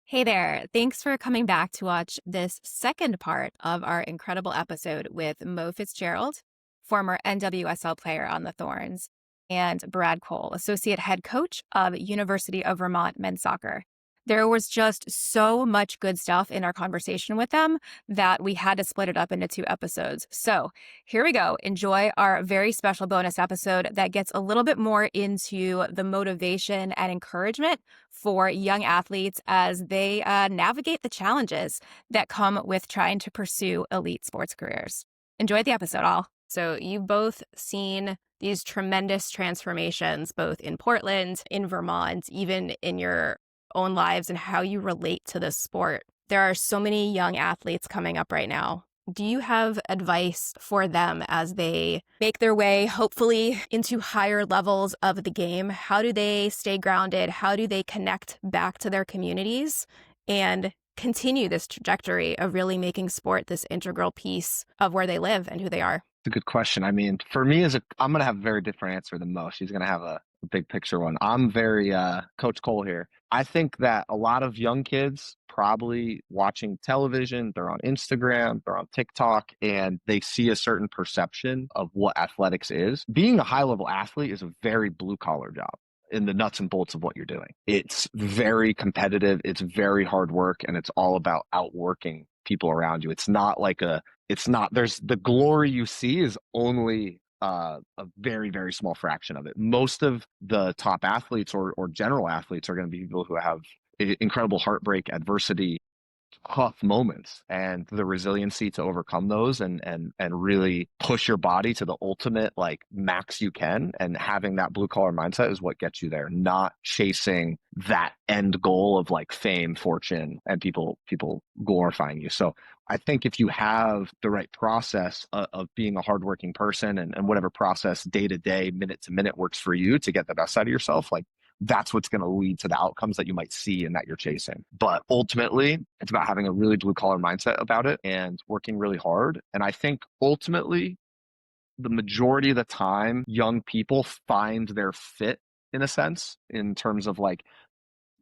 Hey there. Thanks for coming back to watch this second part of our incredible episode with Mo Fitzgerald, former NWSL player on the Thorns, and Brad Cole, associate head coach of University of Vermont men's soccer. There was just so much good stuff in our conversation with them that we had to split it up into 2 episodes. So here we go. Enjoy our very special bonus episode that gets a little bit more into the motivation and encouragement for young athletes as they navigate the challenges that come with trying to pursue elite sports careers. Enjoy the episode, all. So you've both seen these tremendous transformations, both in Portland, in Vermont, even in your own lives and how you relate to this sport. There are so many young athletes coming up right now. Do you have advice for them as they make their way, hopefully, into higher levels of the game? How do they stay grounded? How do they connect back to their communities and continue this trajectory of really making sport this integral piece of where they live and who they are? It's a good question. I mean, for me, I'm going to have a very different answer than Mo. She's going to have a big picture one. I'm very Coach Cole here. I think that a lot of young kids probably watching television, they're on Instagram, they're on TikTok, and they see a certain perception of what athletics is. Being a high-level athlete is a very blue-collar job in the nuts and bolts of what you're doing. It's very competitive, it's very hard work, and it's all about outworking people around you. There's the glory you see is only a very, very small fraction of it. Most of the top athletes or general athletes are going to be people who have incredible heartbreak, adversity, tough moments, and the resiliency to overcome those and really push your body to the ultimate max you can. And having that blue collar mindset is what gets you there, not chasing that end goal of fame, fortune, and people glorifying you. So I think if you have the right process of being a hardworking person and whatever process day to day, minute to minute works for you to get the best out of yourself, that's what's going to lead to the outcomes that you might see and that you're chasing. But ultimately, it's about having a really blue collar mindset about it and working really hard. And I think ultimately, the majority of the time, young people find their fit in a sense, in terms of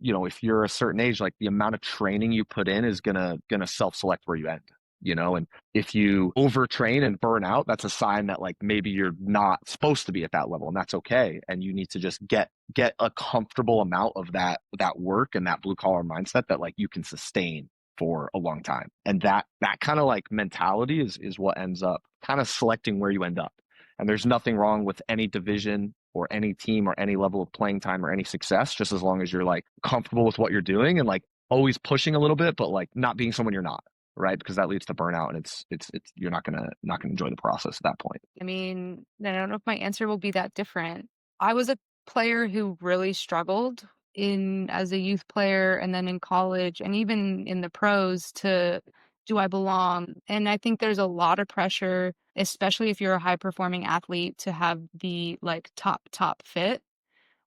if you're a certain age, the amount of training you put in is gonna self-select where you end. And if you overtrain and burn out, that's a sign that maybe you're not supposed to be at that level, and that's okay. And you need to just get a comfortable amount of that work and that blue collar mindset that you can sustain for a long time. And that kind of mentality is what ends up kind of selecting where you end up. And there's nothing wrong with any division or any team or any level of playing time or any success, just as long as you're comfortable with what you're doing and always pushing a little bit, but not being someone you're not. Right, because that leads to burnout, and it's you're not gonna enjoy the process at that point. I mean, I don't know if my answer will be that different. I was a player who really struggled as a youth player and then in college and even in the pros to do I belong? And I think there's a lot of pressure, especially if you're a high performing athlete, to have the top fit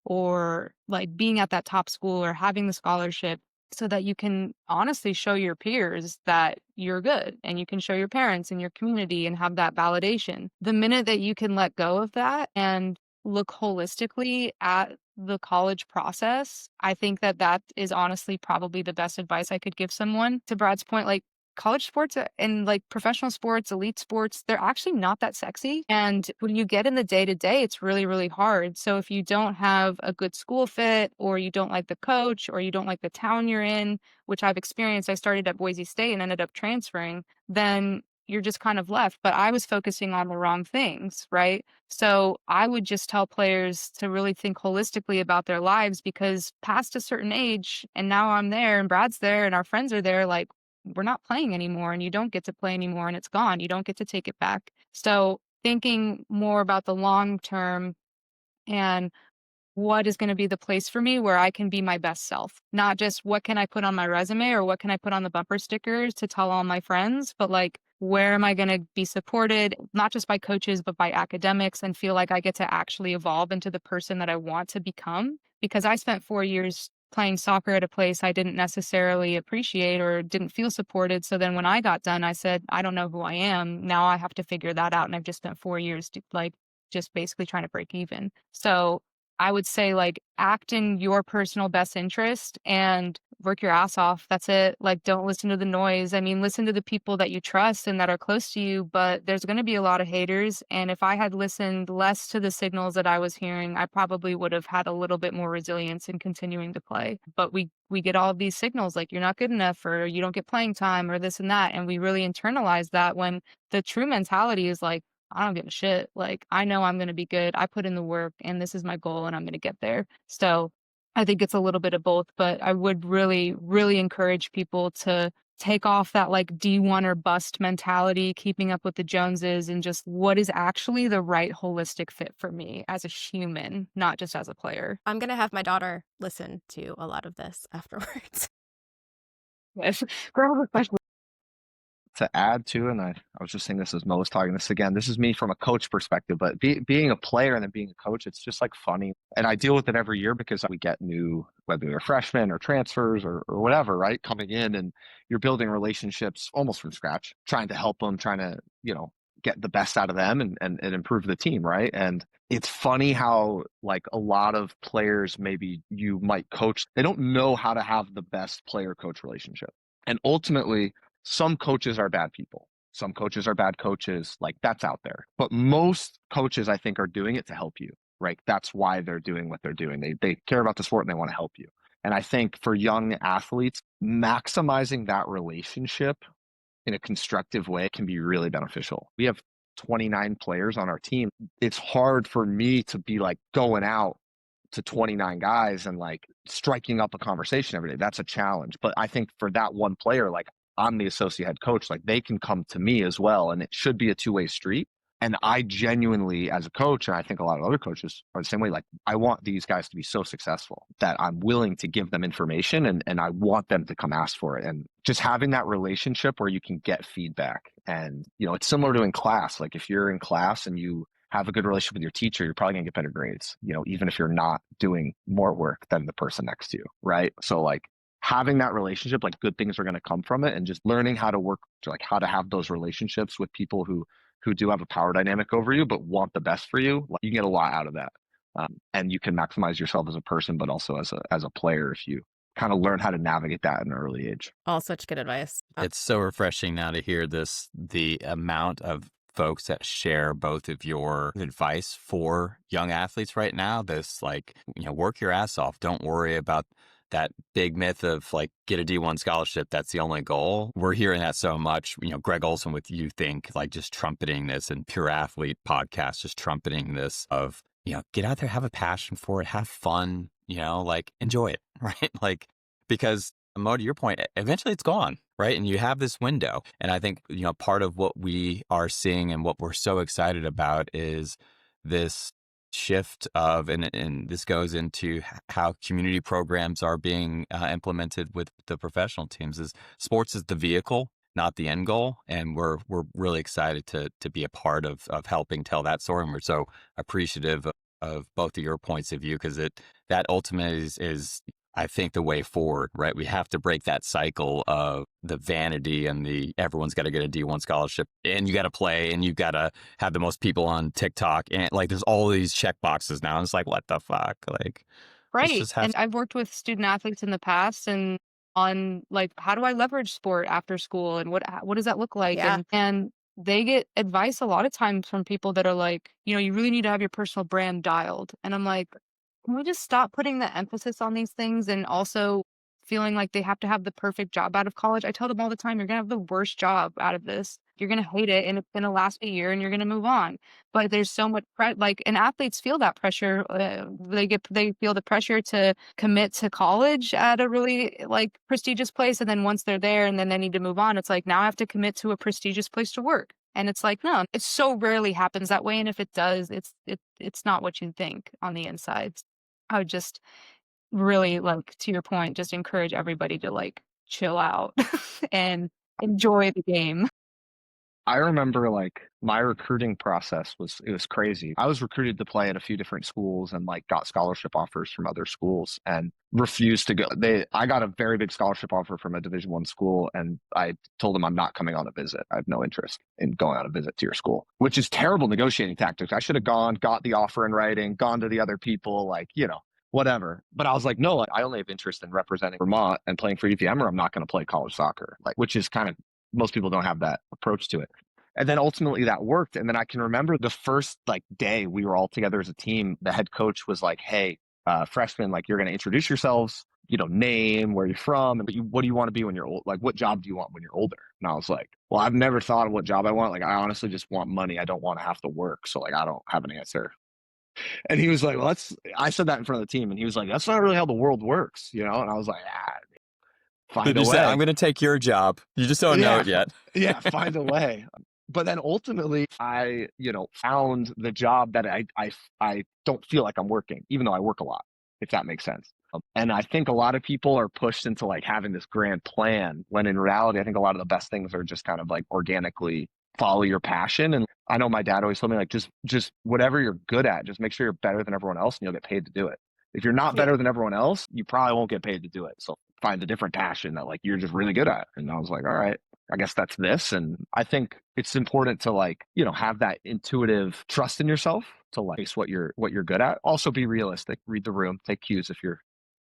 or being at that top school or having the scholarship, so that you can honestly show your peers that you're good, and you can show your parents and your community and have that validation. The minute that you can let go of that and look holistically at the college process, I think that is honestly probably the best advice I could give someone. To Brad's point, college sports and professional sports, elite sports, they're actually not that sexy. And when you get in the day to day, it's really, really hard. So if you don't have a good school fit, or you don't like the coach, or you don't like the town you're in, which I've experienced, I started at Boise State and ended up transferring, then you're just kind of left. But I was focusing on the wrong things, right? So I would just tell players to really think holistically about their lives, because past a certain age, and now I'm there and Brad's there and our friends are there, we're not playing anymore, and you don't get to play anymore, and it's gone. You don't get to take it back. So thinking more about the long term and what is going to be the place for me where I can be my best self, not just what can I put on my resume or what can I put on the bumper stickers to tell all my friends, but where am I going to be supported, not just by coaches, but by academics, and feel like I get to actually evolve into the person that I want to become. Because I spent 4 years playing soccer at a place I didn't necessarily appreciate or didn't feel supported. So then when I got done, I said, I don't know who I am. Now I have to figure that out. And I've just spent 4 years just basically trying to break even. So I would say like act in your personal best interest and work your ass off. That's it. Like don't listen to the noise. I mean, listen to the people that you trust and that are close to you, but there's going to be a lot of haters. And if I had listened less to the signals that I was hearing, I probably would have had a little bit more resilience in continuing to play. But we get all of these signals like you're not good enough or you don't get playing time or this and that. And we really internalize that when the true mentality is like, I don't give a shit. Like, I know I'm going to be good. I put in the work and this is my goal and I'm going to get there. So I think it's a little bit of both, but I would really, really encourage people to take off that like D1 or bust mentality, keeping up with the Joneses, and just what is actually the right holistic fit for me as a human, not just as a player. I'm going to have my daughter listen to a lot of this afterwards. Yes. Girl, especially. To add to, and I was just saying this as Mo was talking this again, this is me from a coach perspective, but being a player and then being a coach, it's just like funny. And I deal with it every year because we get new, whether they're freshmen or transfers or whatever, right? Coming in and you're building relationships almost from scratch, trying to help them, trying to, get the best out of them and improve the team, right? And it's funny how like a lot of players maybe you might coach, they don't know how to have the best player coach relationship. And ultimately, some coaches are bad people. Some coaches are bad coaches. Like that's out there. But most coaches, I think, are doing it to help you, right? That's why they're doing what they're doing. They care about the sport and they want to help you. And I think for young athletes, maximizing that relationship in a constructive way can be really beneficial. We have 29 players on our team. It's hard for me to be like going out to 29 guys and like striking up a conversation every day. That's a challenge. But I think for that one player, like I'm the associate head coach, like they can come to me as well. And it should be a two-way street. And I genuinely, as a coach, and I think a lot of other coaches are the same way, like I want these guys to be so successful that I'm willing to give them information and I want them to come ask for it. And just having that relationship where you can get feedback. And, it's similar to in class. Like if you're in class and you have a good relationship with your teacher, you're probably gonna get better grades, even if you're not doing more work than the person next to you, right? So like having that relationship, like good things are gonna come from it, and just learning how to work, like how to have those relationships with people who do have a power dynamic over you, but want the best for you, you can get a lot out of that. And you can maximize yourself as a person, but also as a player if you kind of learn how to navigate that at an early age. All such good advice. It's so refreshing now to hear the amount of folks that share both of your advice for young athletes right now. This like, work your ass off. Don't worry about that big myth of like get a D1 scholarship. That's the only goal. We're hearing that so much. Greg Olson with You Think, like just trumpeting this, and Pure Athlete podcast just trumpeting this of, get out there, have a passion for it, have fun, like enjoy it, right? Like, because Mo, to your point, eventually it's gone, right? And you have this window. And I think, part of what we are seeing and what we're so excited about is this shift of, and this goes into how community programs are being implemented with the professional teams, is sports is the vehicle, not the end goal. And we're really excited to be a part of helping tell that story. And we're so appreciative of both of your points of view, because that ultimately is I think the way forward, right? We have to break that cycle of the vanity and the everyone's got to get a D1 scholarship and you got to play and you got to have the most people on TikTok. And like, there's all these check boxes now. And it's like, what the fuck? Like, let's Right. just have. And I've worked with student athletes in the past and on like, how do I leverage sport after school and what does that look like? Yeah. And they get advice a lot of times from people that are like, you really need to have your personal brand dialed. And I'm like, can we just stop putting the emphasis on these things and also feeling like they have to have the perfect job out of college? I tell them all the time, you're going to have the worst job out of this. You're going to hate it and it's going to last a year and you're going to move on. But there's so much and athletes feel that pressure. They feel the pressure to commit to college at a really like prestigious place. And then once they're there and then they need to move on, it's like, now I have to commit to a prestigious place to work. And it's like, no, it so rarely happens that way. And if it does, it's not what you think on the inside. I would just really, like, to your point, just encourage everybody to, like, chill out and enjoy the game. I remember like my recruiting process it was crazy. I was recruited to play at a few different schools and like got scholarship offers from other schools and refused to go. I got a very big scholarship offer from a Division I school, and I told them I'm not coming on a visit. I have no interest in going on a visit to your school, which is terrible negotiating tactics. I should have gone, got the offer in writing, gone to the other people, like, whatever. But I was like, no, like, I only have interest in representing Vermont and playing for UVM, or I'm not going to play college soccer, like, which is kind of, most people don't have that approach to it. And then ultimately that worked. And then I can remember the first like day we were all together as a team, the head coach was like, hey, freshmen, like, you're going to introduce yourselves, name, where you're from, and what do you want to be when you're old? Like, what job do you want when you're older? And I was like, well, I've never thought of what job I want. Like, I honestly just want money. I don't want to have to work. So like, I don't have an answer. And he was like, well, I said that in front of the team. And he was like, that's not really how the world works, And I was like, find a way. I'm going to take your job. You just don't know it yet. Yeah, find a way. But then ultimately I, found the job that I don't feel like I'm working, even though I work a lot, if that makes sense. And I think a lot of people are pushed into like having this grand plan, when in reality, I think a lot of the best things are just kind of like organically follow your passion. And I know my dad always told me, like, just whatever you're good at, just make sure you're better than everyone else and you'll get paid to do it. If you're not better than everyone else, you probably won't get paid to do it. So find a different passion that like you're just really good at. And I was like, all right, I guess that's this. And I think it's important to like, have that intuitive trust in yourself to like face what you're good at. Also be realistic, read the room, take cues if you're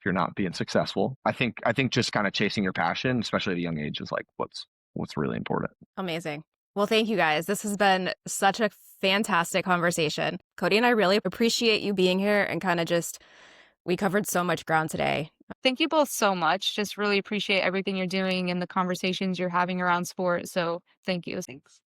not being successful. I think just kind of chasing your passion, especially at a young age, is like what's really important. Amazing. Well, thank you guys. This has been such a fantastic conversation. Cody and I really appreciate you being here and kind of we covered so much ground today. Thank you both so much. Just really appreciate everything you're doing and the conversations you're having around sport. So thank you. Thanks.